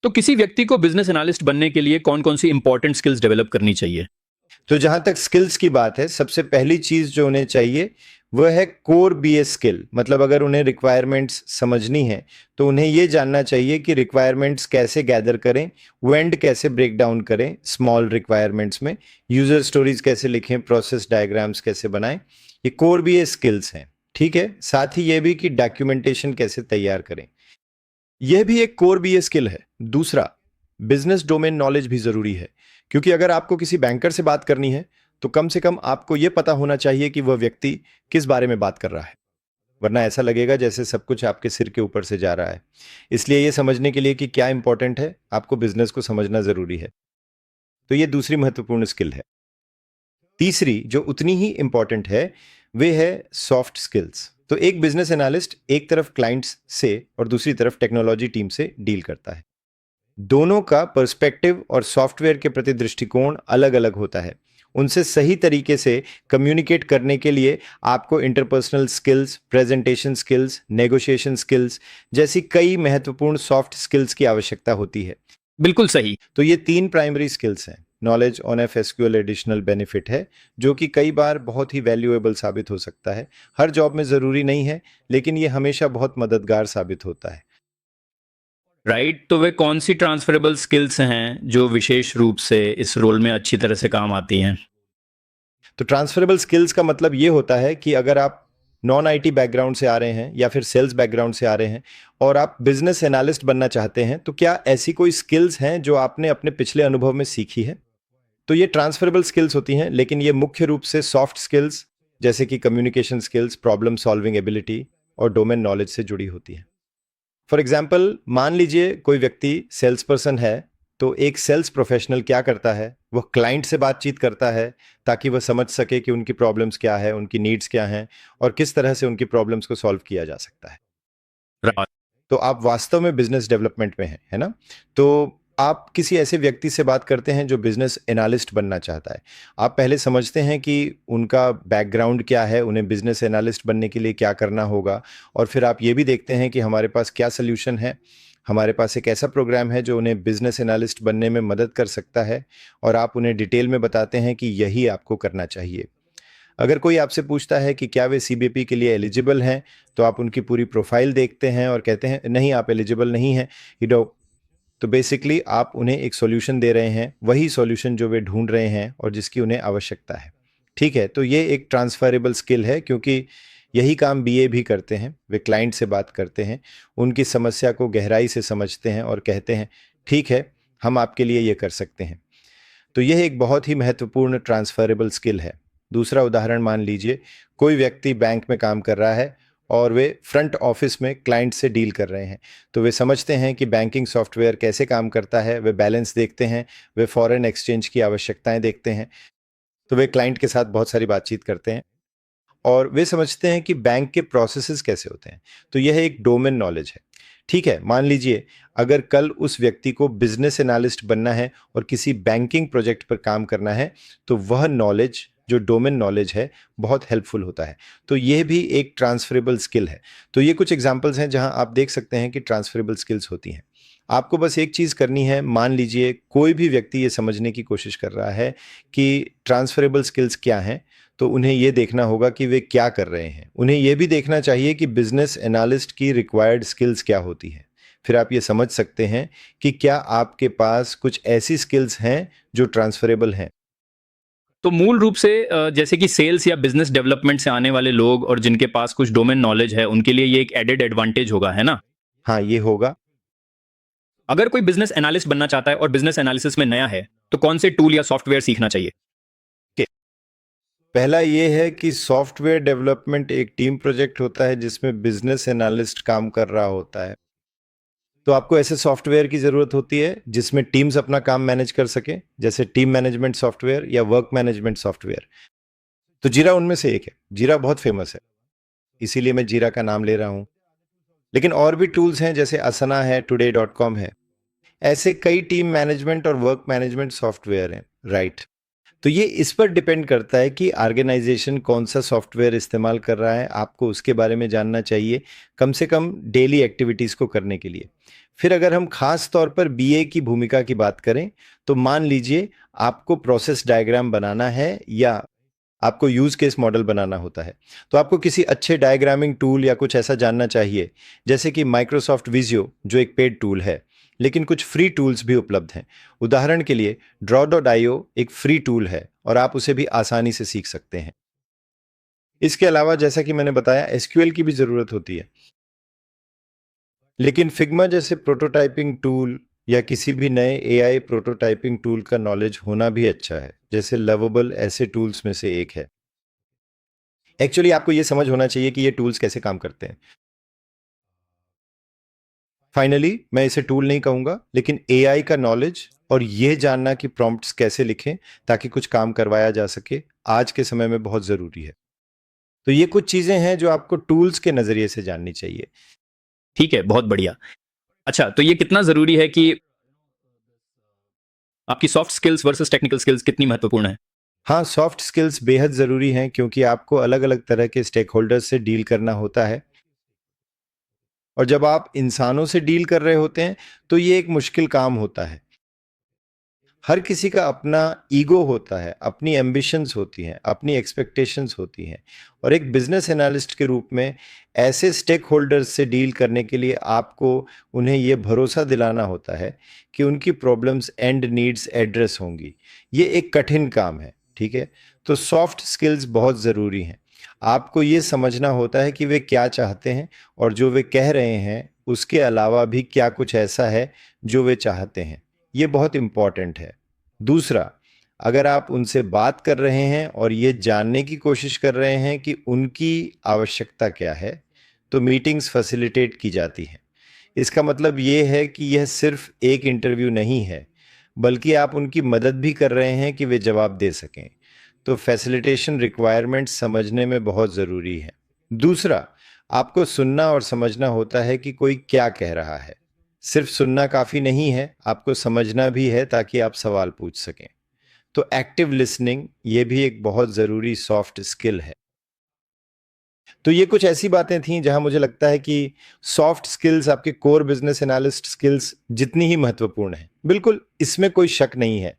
तो किसी व्यक्ति को बिजनेस एनालिस्ट बनने के लिए कौन कौन सी इंपॉर्टेंट स्किल्स डेवलप करनी चाहिए? तो जहां तक स्किल्स की बात है, सबसे पहली चीज जो उन्हें चाहिए वह है कोर बीएस स्किल। मतलब अगर उन्हें रिक्वायरमेंट्स समझनी है तो उन्हें यह जानना चाहिए कि रिक्वायरमेंट्स कैसे गैदर करें, वेंड कैसे ब्रेक डाउन करें स्मॉल रिक्वायरमेंट्स में, यूजर स्टोरीज कैसे लिखें, प्रोसेस डायग्राम्स कैसे बनाएं। ये कोर बीएस स्किल्स हैं। ठीक है, साथ ही यह भी कि डॉक्यूमेंटेशन कैसे तैयार करें, यह भी एक कोर बीएस स्किल है। दूसरा, बिजनेस डोमेन नॉलेज भी जरूरी है, क्योंकि अगर आपको किसी बैंकर से बात करनी है तो कम से कम आपको यह पता होना चाहिए कि वह व्यक्ति किस बारे में बात कर रहा है, वरना ऐसा लगेगा जैसे सब कुछ आपके सिर के ऊपर से जा रहा है। इसलिए यह समझने के लिए कि क्या इंपॉर्टेंट है, आपको बिजनेस को समझना जरूरी है। तो यह दूसरी महत्वपूर्ण स्किल है। तीसरी जो उतनी ही इंपॉर्टेंट है वह है सॉफ्ट स्किल्स। तो एक बिजनेस एनालिस्ट एक तरफ क्लाइंट्स से और दूसरी तरफ टेक्नोलॉजी टीम से डील करता है। दोनों का पर्सपेक्टिव और सॉफ्टवेयर के प्रति दृष्टिकोण अलग अलग होता है। उनसे सही तरीके से कम्युनिकेट करने के लिए आपको interpersonal skills, presentation skills, negotiation skills जैसी कई महत्वपूर्ण सॉफ्ट स्किल्स की आवश्यकता होती है। बिल्कुल सही। तो ये 3 प्राइमरी स्किल्स हैं। Knowledge on F SQL additional benefit है, जो कि कई बार बहुत ही वैल्यूएबल साबित हो सकता है। हर जॉब में ज़रूरी नहीं है, लेकिन ये हमेशा बहुत मददगार साबित होता है। राइट, तो वे कौन सी ट्रांसफरेबल स्किल्स हैं जो विशेष रूप से इस रोल में अच्छी तरह से काम आती हैं? तो ट्रांसफरेबल स्किल्स का मतलब ये होता है कि अगर आप नॉन आईटी बैकग्राउंड से आ रहे हैं या फिर सेल्स बैकग्राउंड से आ रहे हैं और आप बिजनेस एनालिस्ट बनना चाहते हैं, तो क्या ऐसी कोई स्किल्स हैं जो आपने अपने पिछले अनुभव में सीखी है? तो ये ट्रांसफरेबल स्किल्स होती हैं, लेकिन ये मुख्य रूप से सॉफ्ट स्किल्स जैसे कि communication skills, problem solving ability और डोमेन नॉलेज से जुड़ी होती हैं। फॉर एग्जाम्पल, मान लीजिए कोई व्यक्ति सेल्स पर्सन है, तो एक सेल्स प्रोफेशनल क्या करता है, वह क्लाइंट से बातचीत करता है ताकि वह समझ सके कि उनकी प्रॉब्लम्स क्या है, उनकी नीड्स क्या हैं और किस तरह से उनकी प्रॉब्लम्स को सॉल्व किया जा सकता है। राइट। तो आप वास्तव में बिजनेस डेवलपमेंट में हैं, है ना? तो आप किसी ऐसे व्यक्ति से बात करते हैं जो बिजनेस एनालिस्ट बनना चाहता है। आप पहले समझते हैं कि उनका बैकग्राउंड क्या है, उन्हें बिजनेस एनालिस्ट बनने के लिए क्या करना होगा, और फिर आप ये भी देखते हैं कि हमारे पास क्या सोल्यूशन है। हमारे पास एक ऐसा प्रोग्राम है जो उन्हें बिजनेस एनालिस्ट बनने में मदद कर सकता है, और आप उन्हें डिटेल में बताते हैं कि यही आपको करना चाहिए। अगर कोई आपसे पूछता है कि क्या वे सीबीपी के लिए एलिजिबल हैं, तो आप उनकी पूरी प्रोफाइल देखते हैं और कहते हैं नहीं, आप एलिजिबल नहीं हैं, तो बेसिकली आप उन्हें एक सॉल्यूशन दे रहे हैं, वही सॉल्यूशन जो वे ढूंढ रहे हैं और जिसकी उन्हें आवश्यकता है। ठीक है, तो ये एक ट्रांसफरेबल स्किल है, क्योंकि यही काम बीए भी करते हैं। वे क्लाइंट से बात करते हैं, उनकी समस्या को गहराई से समझते हैं और कहते हैं ठीक है, हम आपके लिए ये कर सकते हैं। तो यह एक बहुत ही महत्वपूर्ण ट्रांसफरेबल स्किल है। दूसरा उदाहरण मान लीजिए, कोई व्यक्ति बैंक में काम कर रहा है और वे फ्रंट ऑफिस में क्लाइंट से डील कर रहे हैं। तो वे समझते हैं कि बैंकिंग सॉफ्टवेयर कैसे काम करता है, वे बैलेंस देखते हैं, वे फॉरेन एक्सचेंज की आवश्यकताएं देखते हैं। तो वे क्लाइंट के साथ बहुत सारी बातचीत करते हैं और वे समझते हैं कि बैंक के प्रोसेसेस कैसे होते हैं। तो यह एक डोमेन नॉलेज है। ठीक है, मान लीजिए अगर कल उस व्यक्ति को बिजनेस एनालिस्ट बनना है और किसी बैंकिंग प्रोजेक्ट पर काम करना है, तो वह नॉलेज जो डोमेन नॉलेज है बहुत हेल्पफुल होता है। तो यह भी एक ट्रांसफरेबल स्किल है। तो ये कुछ एग्जांपल्स हैं जहां आप देख सकते हैं कि ट्रांसफरेबल स्किल्स होती हैं। आपको बस एक चीज़ करनी है, मान लीजिए कोई भी व्यक्ति ये समझने की कोशिश कर रहा है कि ट्रांसफरेबल स्किल्स क्या हैं, तो उन्हें ये देखना होगा कि वे क्या कर रहे हैं। उन्हें यह भी देखना चाहिए कि बिजनेस एनालिस्ट की रिक्वायर्ड स्किल्स क्या होती हैं। फिर आप ये समझ सकते हैं कि क्या आपके पास कुछ ऐसी स्किल्स हैं जो ट्रांसफरेबल हैं। तो मूल रूप से जैसे कि सेल्स या बिजनेस डेवलपमेंट से आने वाले लोग और जिनके पास कुछ डोमेन नॉलेज है, उनके लिए ये एक एडेड एडवांटेज होगा, है ना? हाँ, ये होगा। अगर कोई बिजनेस एनालिस्ट बनना चाहता है और बिजनेस एनालिसिस में नया है, तो कौन से टूल या सॉफ्टवेयर सीखना चाहिए? पहला ये है कि सॉफ्टवेयर डेवलपमेंट एक टीम प्रोजेक्ट होता है जिसमें बिजनेस एनालिस्ट काम कर रहा होता है। तो आपको ऐसे सॉफ्टवेयर की ज़रूरत होती है जिसमें टीम्स अपना काम मैनेज कर सके, जैसे टीम मैनेजमेंट सॉफ्टवेयर या वर्क मैनेजमेंट सॉफ्टवेयर। तो जीरा उनमें से एक है। जीरा बहुत फेमस है, इसीलिए मैं जीरा का नाम ले रहा हूँ। लेकिन और भी टूल्स हैं, जैसे असना है, today.com है। ऐसे कई टीम मैनेजमेंट और वर्क मैनेजमेंट सॉफ्टवेयर हैं, राइट? तो ये इस पर डिपेंड करता है कि ऑर्गेनाइजेशन कौन सा सॉफ्टवेयर इस्तेमाल कर रहा है। आपको उसके बारे में जानना चाहिए, कम से कम डेली एक्टिविटीज़ को करने के लिए। फिर अगर हम खास तौर पर बीए की भूमिका की बात करें, तो मान लीजिए आपको प्रोसेस डायग्राम बनाना है या आपको यूज केस मॉडल बनाना होता है, तो आपको किसी अच्छे डायग्रामिंग टूल या कुछ ऐसा जानना चाहिए, जैसे कि माइक्रोसॉफ्ट विजियो जो एक पेड टूल है, लेकिन कुछ फ्री टूल्स भी उपलब्ध हैं। उदाहरण के लिए draw.io एक फ्री टूल है और आप उसे भी आसानी से सीख सकते हैं। इसके अलावा जैसा कि मैंने बताया, एसक्यूएल की भी जरूरत होती है, लेकिन फिग्मा जैसे प्रोटोटाइपिंग टूल या किसी भी नए एआई प्रोटोटाइपिंग टूल का नॉलेज होना भी अच्छा है, जैसे लवेबल ऐसे टूल्स में से एक है। एक्चुअली आपको ये समझ होना चाहिए कि ये टूल्स कैसे काम करते हैं। फाइनली मैं इसे टूल नहीं कहूंगा, लेकिन एआई का नॉलेज और यह जानना कि प्रॉम्प्ट्स कैसे लिखें ताकि कुछ काम करवाया जा सके, आज के समय में बहुत जरूरी है। तो ये कुछ चीजें हैं जो आपको टूल्स के नजरिए से जाननी चाहिए। ठीक है, बहुत बढ़िया। अच्छा, तो ये कितना जरूरी है कि आपकी soft skills versus technical skills कितनी महत्वपूर्ण है? हाँ, सॉफ्ट स्किल्स बेहद ज़रूरी हैं, क्योंकि आपको अलग अलग तरह के स्टेक होल्डर्स से डील करना होता है, और जब आप इंसानों से डील कर रहे होते हैं तो ये एक मुश्किल काम होता है। हर किसी का अपना ईगो होता है, अपनी एम्बिशंस होती हैं, अपनी एक्सपेक्टेशंस होती हैं, और एक बिजनेस एनालिस्ट के रूप में ऐसे स्टेक होल्डर्स से डील करने के लिए आपको उन्हें ये भरोसा दिलाना होता है कि उनकी प्रॉब्लम्स एंड नीड्स एड्रेस होंगी। ये एक कठिन काम है, ठीक है। तो सॉफ्ट स्किल्स बहुत ज़रूरी हैं। आपको ये समझना होता है कि वे क्या चाहते हैं, और जो वे कह रहे हैं उसके अलावा भी क्या कुछ ऐसा है जो वे चाहते हैं। ये बहुत इम्पॉर्टेंट है। दूसरा, अगर आप उनसे बात कर रहे हैं और ये जानने की कोशिश कर रहे हैं कि उनकी आवश्यकता क्या है, तो मीटिंग्स फैसिलिटेट की जाती हैं। इसका मतलब ये है कि यह सिर्फ एक इंटरव्यू नहीं है, बल्कि आप उनकी मदद भी कर रहे हैं कि वे जवाब दे सकें। तो फैसिलिटेशन रिक्वायरमेंट्स समझने में बहुत ज़रूरी है। दूसरा, आपको सुनना और समझना होता है कि कोई क्या कह रहा है। सिर्फ सुनना काफ़ी नहीं है, आपको समझना भी है ताकि आप सवाल पूछ सकें। तो एक्टिव लिसनिंग ये भी एक बहुत ज़रूरी सॉफ्ट स्किल है। तो ये कुछ ऐसी बातें थीं जहां मुझे लगता है कि सॉफ्ट स्किल्स आपके कोर बिजनेस एनालिस्ट स्किल्स जितनी ही महत्वपूर्ण है। बिल्कुल, इसमें कोई शक नहीं है।